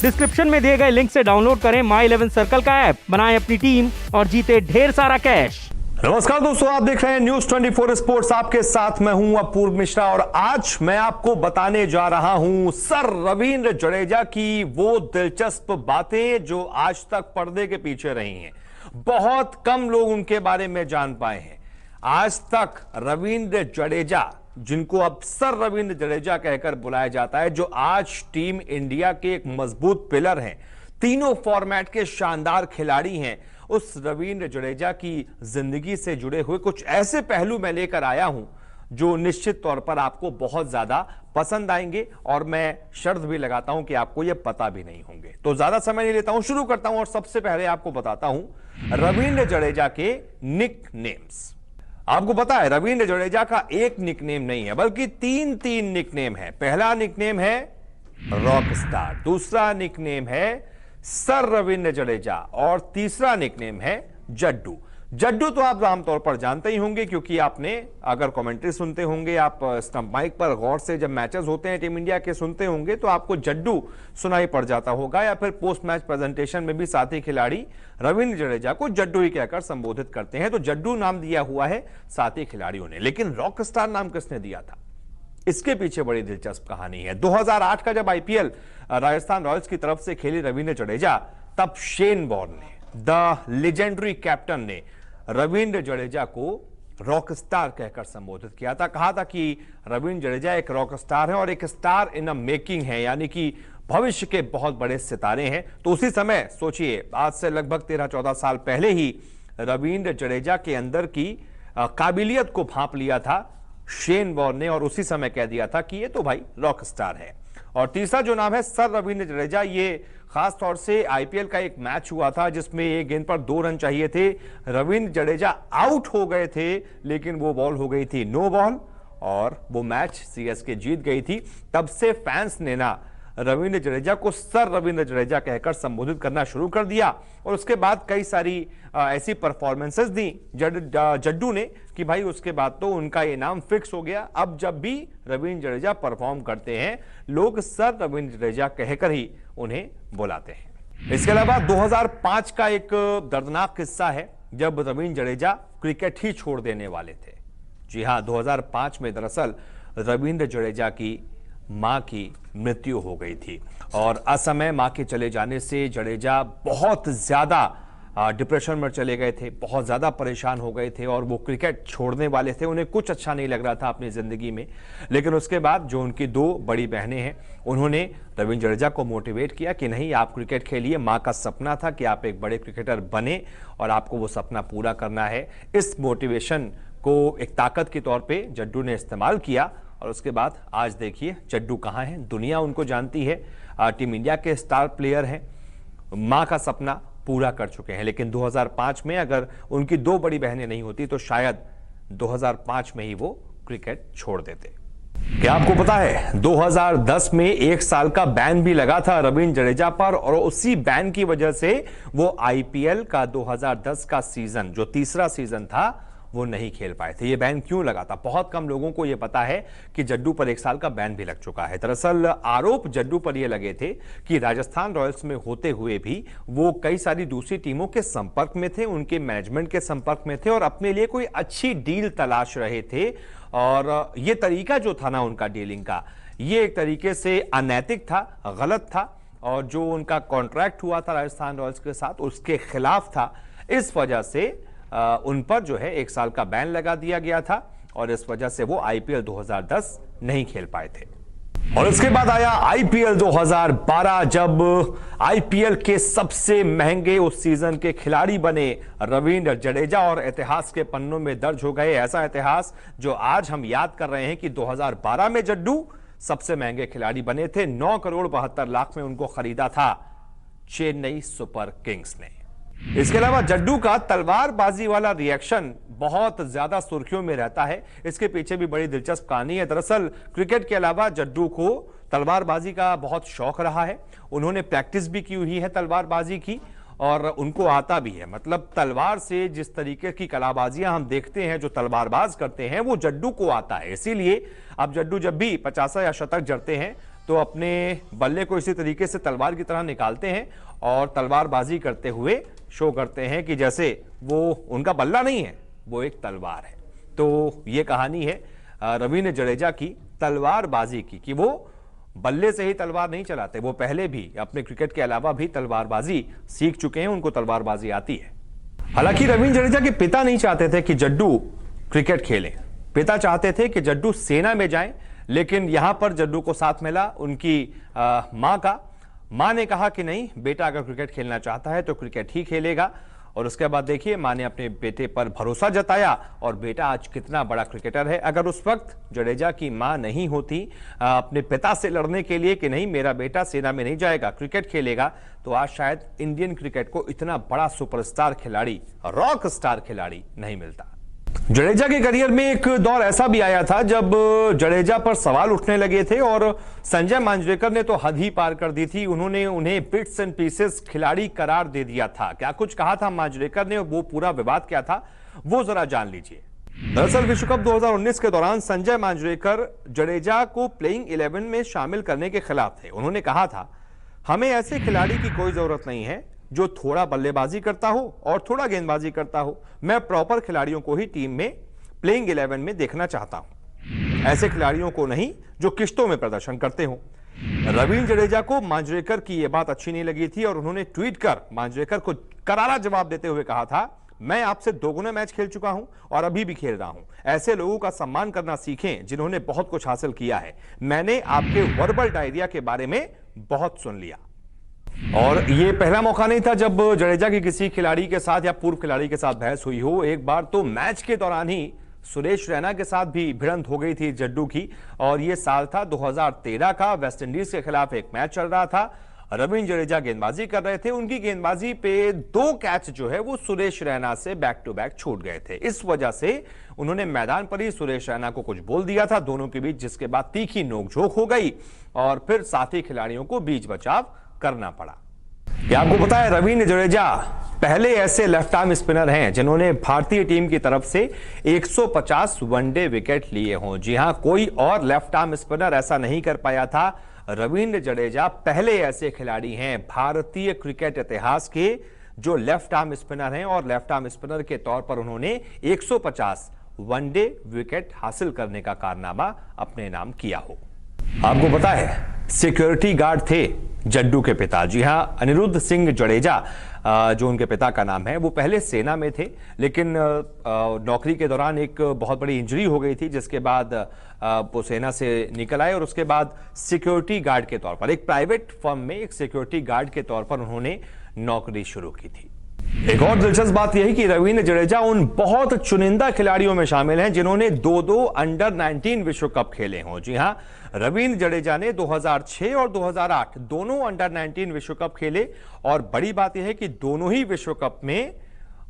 Description में दिए गए लिंक से डाउनलोड करें माई 11 सर्कल का ऐप, बनाएं अपनी टीम और जीते ढेर सारा कैश। नमस्कार दोस्तों, आप देख रहे हैं न्यूज 24 स्पोर्ट्स। आपके साथ मैं हूं अपूर्व मिश्रा और आज मैं आपको बताने जा रहा हूं सर रविंद्र जडेजा की वो दिलचस्प बातें जो आज तक पर्दे के पीछे रही हैं। बहुत कम लोग उनके बारे में जान पाए हैं। आज तक रविंद्र जडेजा, जिनको अब सर रविंद्र जडेजा कहकर बुलाया जाता है, जो आज टीम इंडिया के एक मजबूत पिलर हैं, तीनों फॉर्मेट के शानदार खिलाड़ी हैं, उस रविंद्र जडेजा की जिंदगी से जुड़े हुए कुछ ऐसे पहलू मैं लेकर आया हूं जो निश्चित तौर पर आपको बहुत ज्यादा पसंद आएंगे और मैं शर्त भी लगाता हूं कि आपको यह पता भी नहीं होंगे। तो ज्यादा समय नहीं लेता हूं, शुरू करता हूं और सबसे पहले आपको बताता हूं रविंद्र जडेजा के निक नेम्स। आपको पता है रविंद्र जडेजा का एक निकनेम नहीं है बल्कि तीन निकनेम है। पहला निकनेम है रॉक स्टार, दूसरा निकनेम है सर रविंद्र जडेजा और तीसरा निकनेम है जड्डू। जड्डू तो आप आमतौर पर जानते ही होंगे क्योंकि आपने अगर कमेंट्री सुनते होंगे, आप स्टंप माइक पर गौर से जब मैचेस होते हैं टीम इंडिया के सुनते होंगे तो आपको जड्डू सुनाई पड़ जाता होगा, या फिर पोस्ट मैच प्रेजेंटेशन में भी साथी खिलाड़ी रविंद्र जडेजा को जड्डू ही कहकर संबोधित करते हैं। तो जड्डू नाम दिया हुआ है साथी खिलाड़ियों ने, लेकिन रॉक स्टार नाम किसने दिया था, इसके पीछे बड़ी दिलचस्प कहानी है। 2008 का जब आईपीएल राजस्थान रॉयल्स की तरफ से खेली रविंद्र जडेजा, तब शेन वॉर्न ने, द लेजेंडरी कैप्टन ने रविंद्र जडेजा को रॉक स्टार कहकर संबोधित किया था। कहा था कि रविंद्र जडेजा एक रॉक स्टार है और एक स्टार इन अ मेकिंग है, यानी कि भविष्य के बहुत बड़े सितारे हैं। तो उसी समय सोचिए, आज से लगभग 13-14 साल पहले ही रविंद्र जडेजा के अंदर की काबिलियत को भांप लिया था शेन वॉर्न ने और उसी समय कह दिया था कि ये तो भाई रॉक स्टार है। और तीसरा जो नाम है सर रविंद्र जडेजा, ये खास तौर से आईपीएल का एक मैच हुआ था जिसमें एक गेंद पर 2 रन चाहिए थे। रविंद्र जडेजा आउट हो गए थे, लेकिन वो बॉल हो गई थी नो बॉल और वो मैच सीएसके जीत गई थी। तब से फैंस ने ना रविंद्र जडेजा को सर रविंद्र जडेजा कहकर संबोधित करना शुरू कर दिया और उसके बाद कई सारी ऐसी परफॉर्मेंसेस दी जड्डू ने कि भाई उसके बाद तो उनका ये नाम फिक्स हो गया। अब जब भी रविंद्र जडेजा परफॉर्म करते हैं, लोग सर रविंद्र जडेजा कहकर ही उन्हें बुलाते हैं। इसके अलावा 2005 का एक दर्दनाक किस्सा है जब रविंद्र जडेजा क्रिकेट ही छोड़ देने वाले थे। जी हां, 2005 में दरअसल रविंद्र जडेजा की मां की मृत्यु हो गई थी और असमय मां के चले जाने से जडेजा बहुत ज्यादा डिप्रेशन में चले गए थे, बहुत ज्यादा परेशान हो गए थे और वो क्रिकेट छोड़ने वाले थे। उन्हें कुछ अच्छा नहीं लग रहा था अपनी जिंदगी में। लेकिन उसके बाद जो उनकी 2 बड़ी बहनें हैं, उन्होंने रविंद्र जडेजा को मोटिवेट किया कि नहीं, आप क्रिकेट खेलिए। मां का सपना था कि आप एक बड़े क्रिकेटर बने और आपको वो सपना पूरा करना है। इस मोटिवेशन को एक ताकत के तौर पे जड्डू ने इस्तेमाल किया और उसके बाद आज देखिए जड्डू कहां है, दुनिया उनको जानती है। टीम इंडिया के स्टार प्लेयर हैं, मां का सपना पूरा कर चुके हैं। लेकिन 2005 में अगर उनकी 2 बड़ी बहनें नहीं होती तो शायद 2005 में ही वो क्रिकेट छोड़ देते। क्या आपको पता है 2010 में 1 साल का बैन भी लगा था रविंद्र जडेजा पर और उसी बैन की वजह से वो आईपीएल का 2010 का सीजन, जो तीसरा सीजन था, वो नहीं खेल पाए थे। ये बैन क्यों लगा था, बहुत कम लोगों को ये पता है कि जड्डू पर 1 साल का बैन भी लग चुका है। दरअसल आरोप जड्डू पर ये लगे थे कि राजस्थान रॉयल्स में होते हुए भी वो कई सारी दूसरी टीमों के संपर्क में थे, उनके मैनेजमेंट के संपर्क में थे और अपने लिए कोई अच्छी डील तलाश रहे थे। और ये तरीका जो था ना उनका डीलिंग का, ये एक तरीके से अनैतिक था, गलत था और जो उनका कॉन्ट्रैक्ट हुआ था राजस्थान रॉयल्स के साथ उसके खिलाफ था। इस वजह से उन पर जो है 1 साल का बैन लगा दिया गया था और इस वजह से वो आईपीएल 2010 नहीं खेल पाए थे। और इसके बाद आया आईपीएल 2012, जब आईपीएल के सबसे महंगे उस सीजन के खिलाड़ी बने रविंद्र जडेजा और इतिहास के पन्नों में दर्ज हो गए ऐसा इतिहास जो आज हम याद कर रहे हैं कि 2012 में जड्डू सबसे महंगे खिलाड़ी बने थे। 9 करोड़ 72 लाख में उनको खरीदा था चेन्नई सुपर किंग्स ने। इसके अलावा जड्डू का तलवारबाजी वाला रिएक्शन बहुत ज्यादा सुर्खियों में रहता है। इसके पीछे भी बड़ी दिलचस्प कहानी है। दरअसल क्रिकेट के अलावा जड्डू को तलवारबाजी का बहुत शौक रहा है। उन्होंने प्रैक्टिस भी की हुई है तलवारबाजी की और उनको आता भी है। मतलब तलवार से जिस तरीके की कलाबाजियां हम देखते हैं जो तलवारबाज करते हैं वो जड्डू को आता है। इसीलिए अब जड्डू जब भी 50 या शतक जड़ते हैं तो अपने बल्ले को इसी तरीके से तलवार की तरह निकालते हैं और तलवारबाजी करते हुए शो करते हैं कि जैसे वो उनका बल्ला नहीं है, वो एक तलवार है। तो ये कहानी है रवींद्र जडेजा की तलवारबाजी की, कि वो बल्ले से ही तलवार नहीं चलाते, वो पहले भी अपने क्रिकेट के अलावा भी तलवारबाजी सीख चुके हैं, उनको तलवारबाजी आती है। हालांकि रवींद्र जडेजा के पिता नहीं चाहते थे कि जड्डू क्रिकेट खेलें, पिता चाहते थे कि जड्डू सेना में जाएं, लेकिन यहां पर जड्डू को साथ मिला उनकी मां का। मां ने कहा कि नहीं, बेटा अगर क्रिकेट खेलना चाहता है तो क्रिकेट ही खेलेगा। और उसके बाद देखिए मां ने अपने बेटे पर भरोसा जताया और बेटा आज कितना बड़ा क्रिकेटर है। अगर उस वक्त जडेजा की मां नहीं होती अपने पिता से लड़ने के लिए कि नहीं मेरा बेटा सेना में नहीं जाएगा, क्रिकेट खेलेगा, तो आज शायद इंडियन क्रिकेट को इतना बड़ा सुपरस्टार खिलाड़ी, रॉक स्टार खिलाड़ी नहीं मिलता। जडेजा के करियर में एक दौर ऐसा भी आया था जब जडेजा पर सवाल उठने लगे थे और संजय मांजरेकर ने तो हद ही पार कर दी थी। उन्होंने उन्हें बिट्स एंड पीसेस खिलाड़ी करार दे दिया था। क्या कुछ कहा था मांजरेकर ने, वो पूरा विवाद क्या था, वो जरा जान लीजिए। दरअसल विश्व कप 2019 के दौरान संजय मांजरेकर जडेजा को प्लेइंग 11 में शामिल करने के खिलाफ थे। उन्होंने कहा था, हमें ऐसे खिलाड़ी की कोई जरूरत नहीं है जो थोड़ा बल्लेबाजी करता हो और थोड़ा गेंदबाजी करता हो। मैं प्रॉपर खिलाड़ियों को ही टीम में प्लेइंग 11 में देखना चाहता हूं, ऐसे खिलाड़ियों को नहीं जो किश्तों में प्रदर्शन करते हो। रवींद्र जडेजा को मांजरेकर की यह बात अच्छी नहीं लगी थी और उन्होंने ट्वीट कर मांजरेकर को करारा जवाब देते हुए कहा था, मैं आपसे 2 गुना मैच खेल चुका हूं और अभी भी खेल रहा हूं। ऐसे लोगों का सम्मान करना सीखें जिन्होंने बहुत कुछ हासिल किया है। मैंने आपके वर्बल डायरिया के बारे में बहुत सुन लिया। और ये पहला मौका नहीं था जब जडेजा की किसी खिलाड़ी के साथ या पूर्व खिलाड़ी के साथ बहस हुई हो। एक बार तो मैच के दौरान ही सुरेश रैना के साथ भी भिड़ंत हो गई थी जड्डू की, और ये साल था 2013 का। वेस्ट इंडीज के खिलाफ एक मैच चल रहा था, रवींद्र जडेजा गेंदबाजी कर रहे थे। उनकी गेंदबाजी पे 2 कैच जो है वो सुरेश रैना से बैक टू बैक छूट गए थे। इस वजह से उन्होंने मैदान पर ही सुरेश रैना को कुछ बोल दिया था दोनों के बीच, जिसके बाद तीखी नोकझोंक हो गई और फिर साथी खिलाड़ियों को बीच बचाव करना पड़ा। क्या आपको पता है रवींद्र जडेजा पहले ऐसे लेफ्ट आर्म स्पिनर हैं जिन्होंने भारतीय टीम की तरफ से 150 वनडे विकेट लिए हों। जी हां, कोई और लेफ्ट आर्म स्पिनर ऐसा नहीं कर पाया था। रवींद्र जडेजा पहले ऐसे खिलाड़ी हैं भारतीय क्रिकेट इतिहास के जो लेफ्ट आर्म स्पिनर हैं और लेफ्ट आर्म स्पिनर के तौर पर उन्होंने 150 वनडे विकेट हासिल करने का कारनामा अपने नाम किया हो। आपको पता है सिक्योरिटी गार्ड थे जड्डू के पिता। जी हां, अनिरुद्ध सिंह जडेजा जो उनके पिता का नाम है, वो पहले सेना में थे, लेकिन नौकरी के दौरान एक बहुत बड़ी इंजरी हो गई थी, जिसके बाद वो सेना से निकल आए और उसके बाद सिक्योरिटी गार्ड के तौर पर एक प्राइवेट फर्म में एक सिक्योरिटी गार्ड के तौर पर उन्होंने नौकरी शुरू की थी। एक और दिलचस्प बात यह है कि रवींद्र जडेजा उन बहुत चुनिंदा खिलाड़ियों में शामिल हैं जिन्होंने 2-2 अंडर 19 विश्व कप खेले हों। जी हां, रवींद्र जडेजा ने 2006 और 2008 दोनों अंडर 19 विश्व कप खेले और बड़ी बात यह है कि दोनों ही विश्व कप में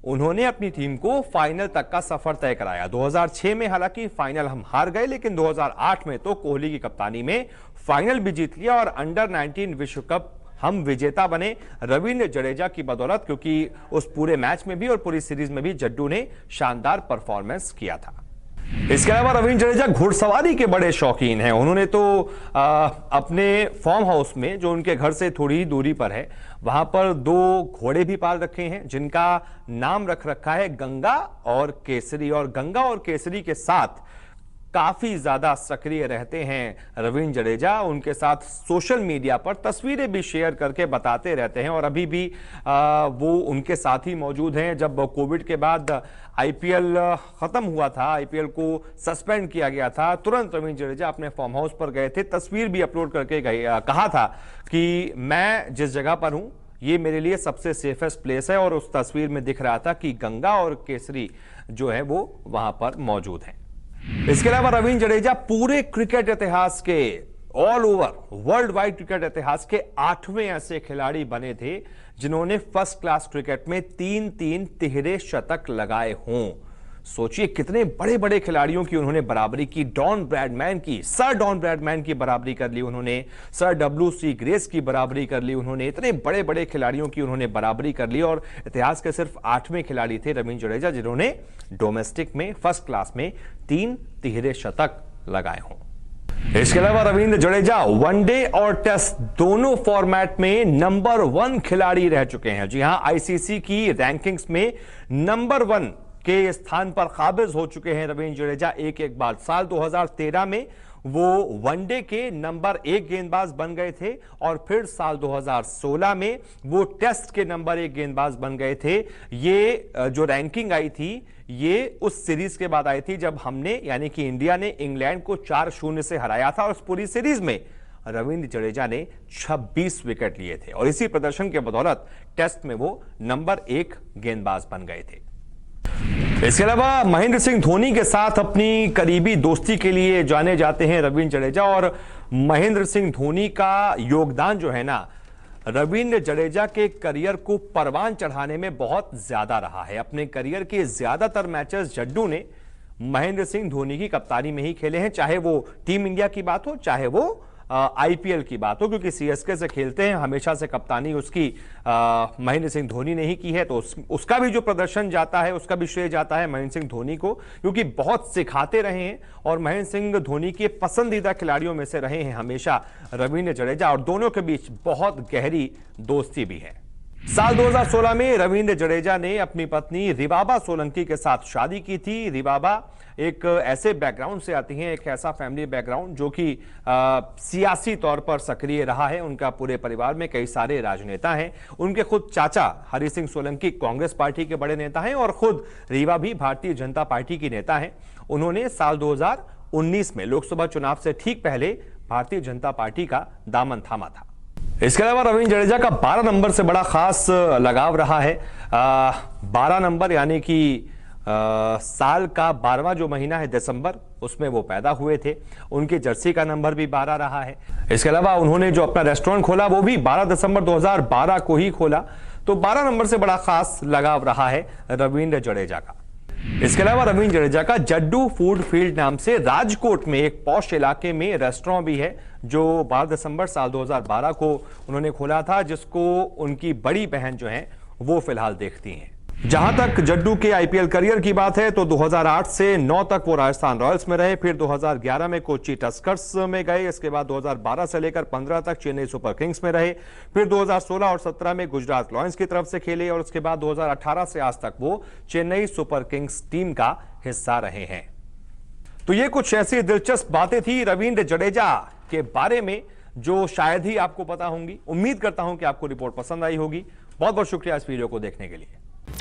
उन्होंने अपनी टीम को फाइनल तक का सफर तय कराया। 2006 में हालांकि फाइनल हम हार गए, लेकिन 2008 में तो कोहली की कप्तानी में फाइनल भी जीत लिया और अंडर 19 विश्व कप हम विजेता बने रवींद्र जडेजा की बदौलत, क्योंकि उस पूरे मैच में भी और पूरी सीरीज में भी जड्डू ने शानदार परफॉर्मेंस किया था। इसके अलावा रवींद्र जडेजा घुड़सवारी के बड़े शौकीन हैं। उन्होंने तो अपने फार्म हाउस में जो उनके घर से थोड़ी ही दूरी पर है, वहां पर 2 घोड़े भी पाल रखे हैं जिनका नाम रख रखा है गंगा और केसरी। और गंगा और केसरी के साथ काफी ज्यादा सक्रिय रहते हैं रवींद्र जडेजा। उनके साथ सोशल मीडिया पर तस्वीरें भी शेयर करके बताते रहते हैं और अभी भी वो उनके साथ ही मौजूद हैं। जब कोविड के बाद आईपीएल खत्म हुआ था, आईपीएल को सस्पेंड किया गया था, तुरंत रवींद्र जडेजा अपने फार्म हाउस पर गए थे, तस्वीर भी अपलोड करके गए, कहा था कि मैं जिस जगह पर हूं ये मेरे लिए सबसे सेफेस्ट प्लेस है। और उस तस्वीर में दिख रहा था कि गंगा और केसरी जो है वो वहां पर मौजूद हैं। इसके अलावा रवींद्र जडेजा पूरे क्रिकेट इतिहास के all over world wide cricket इतिहास के 8वें ऐसे खिलाड़ी बने थे जिन्होंने फर्स्ट क्लास क्रिकेट में 3-3 तिहरे शतक लगाए हों। सोचिए कितने बड़े बड़े खिलाड़ियों की उन्होंने बराबरी की। डॉन ब्रैडमैन की, सर डॉन ब्रैडमैन की बराबरी कर ली उन्होंने, सर WC ग्रेस की बराबरी कर ली उन्होंने, इतने बड़े बड़े खिलाड़ियों की उन्होंने बराबरी कर ली। और इतिहास के सिर्फ 8वें खिलाड़ी थे रवींद्र जडेजा जिन्होंने डोमेस्टिक में फर्स्ट क्लास में 3 तिहरे शतक लगाए हों। इसके अलावा रविंद्र जडेजा वनडे और टेस्ट दोनों फॉर्मेट में नंबर 1 खिलाड़ी रह चुके हैं। जी हां, आईसीसी की रैंकिंग्स में नंबर 1 के स्थान पर काबिज हो चुके हैं रविंद्र जडेजा एक बार। साल 2013 में वो वनडे के नंबर 1 गेंदबाज बन गए थे और फिर साल 2016 में वो टेस्ट के नंबर 1 गेंदबाज बन गए थे। ये जो रैंकिंग आई थी ये उस सीरीज के बाद आई थी जब हमने यानी कि इंडिया ने इंग्लैंड को 4-0 से हराया था और उस पूरी सीरीज में रविंद्र जडेजा ने 26 विकेट लिए थे और इसी प्रदर्शन के बदौलत टेस्ट में वो नंबर 1 गेंदबाज बन गए थे। इसके अलावा महेंद्र सिंह धोनी के साथ अपनी करीबी दोस्ती के लिए जाने जाते हैं रविंद्र जडेजा और महेंद्र सिंह धोनी का योगदान जो है ना रविंद्र जडेजा के करियर को परवान चढ़ाने में बहुत ज्यादा रहा है। अपने करियर के ज्यादातर मैचेस जड्डू ने महेंद्र सिंह धोनी की कप्तानी में ही खेले हैं, चाहे वो टीम इंडिया की बात हो चाहे वो आईपीएल की बात हो, क्योंकि सीएसके से खेलते हैं हमेशा से कप्तानी उसकी महेंद्र सिंह धोनी ने ही की है, तो उसका भी जो प्रदर्शन जाता है उसका भी श्रेय जाता है महेंद्र सिंह धोनी को, क्योंकि बहुत सिखाते रहे हैं और महेंद्र सिंह धोनी के पसंदीदा खिलाड़ियों में से रहे हैं हमेशा रविंद्र जडेजा और दोनों के बीच बहुत गहरी दोस्ती भी है। साल 2016 में रविंद्र जडेजा ने अपनी पत्नी रिबाबा सोलंकी के साथ शादी की थी। रिबाबा एक ऐसे बैकग्राउंड से आती हैं, एक ऐसा फैमिली बैकग्राउंड जो कि सियासी तौर पर सक्रिय रहा है। उनका पूरे परिवार में कई सारे राजनेता हैं। उनके खुद चाचा हरि सिंह सोलंकी कांग्रेस पार्टी के बड़े नेता हैं और खुद रीवा भी भारतीय जनता पार्टी की नेता हैं। उन्होंने साल 2019 में लोकसभा चुनाव से ठीक पहले भारतीय जनता पार्टी का दामन थामा था। इसके अलावा रविंद्र जडेजा का 12 नंबर से बड़ा खास लगाव रहा है। 12 नंबर यानी कि साल का 12वां जो महीना है दिसंबर, उसमें वो पैदा हुए थे। उनकी जर्सी का नंबर भी 12 रहा है। इसके अलावा उन्होंने जो अपना रेस्टोरेंट खोला वो भी 12 दिसंबर 2012 को ही खोला, तो 12 नंबर से बड़ा खास लगाव रहा है रविंद्र जडेजा का। इसके अलावा रविंद्र जडेजा का जड्डू फूड फील्ड नाम से राजकोट में एक पॉश इलाके में रेस्टोरेंट भी है जो 12 दिसंबर साल 2012 को उन्होंने खोला था, जिसको उनकी बड़ी बहन जो है वो फिलहाल देखती हैं। जहां तक जड्डू के आईपीएल करियर की बात है तो 2008 से 9 तक वो राजस्थान रॉयल्स में रहे, फिर 2011 में कोची टस्कर्स में गए, इसके बाद 2012 से लेकर 15 तक चेन्नई सुपर किंग्स में रहे, फिर 2016 और 17 में गुजरात लॉयंस की तरफ से खेले और उसके बाद 2018 से आज तक वो चेन्नई सुपर किंग्स टीम का हिस्सा रहे हैं। तो ये कुछ ऐसी दिलचस्प बातें थी रविंद्र जडेजा के बारे में जो शायद ही आपको पता होंगी। उम्मीद करता हूं कि आपको रिपोर्ट पसंद आई होगी। बहुत बहुत शुक्रिया इस वीडियो को देखने के लिए।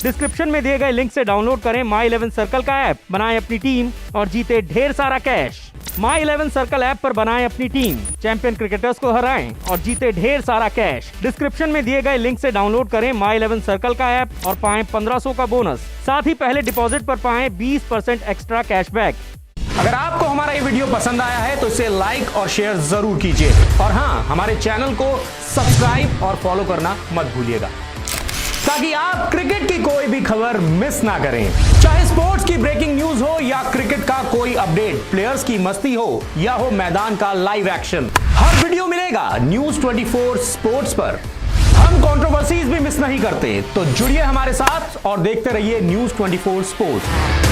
डिस्क्रिप्शन में दिए गए लिंक से डाउनलोड करें माई 11 सर्कल का ऐप, बनाएं अपनी टीम और जीते ढेर सारा कैश। माई 11 सर्कल ऐप पर बनाएं अपनी टीम, चैंपियन क्रिकेटर्स को हराएं और जीते ढेर सारा कैश। डिस्क्रिप्शन में दिए गए लिंक से डाउनलोड करें माई 11 सर्कल का ऐप और पाएं 1500 का बोनस। साथ ही पहले डिपॉजिट पर पाएं 20% एक्स्ट्रा कैशबैक। अगर आपको हमारा ये वीडियो पसंद आया है तो इसे लाइक और शेयर जरूर कीजिए और हाँ, हमारे चैनल को सब्सक्राइब और फॉलो करना मत भूलिएगा ताकि आप क्रिकेट की कोई भी खबर मिस ना करें। चाहे स्पोर्ट्स की ब्रेकिंग न्यूज हो या क्रिकेट का कोई अपडेट, प्लेयर्स की मस्ती हो या हो मैदान का लाइव एक्शन, हर वीडियो मिलेगा न्यूज 24 स्पोर्ट्स पर। हम कंट्रोवर्सीज भी मिस नहीं करते, तो जुड़िए हमारे साथ और देखते रहिए न्यूज 24 स्पोर्ट्स।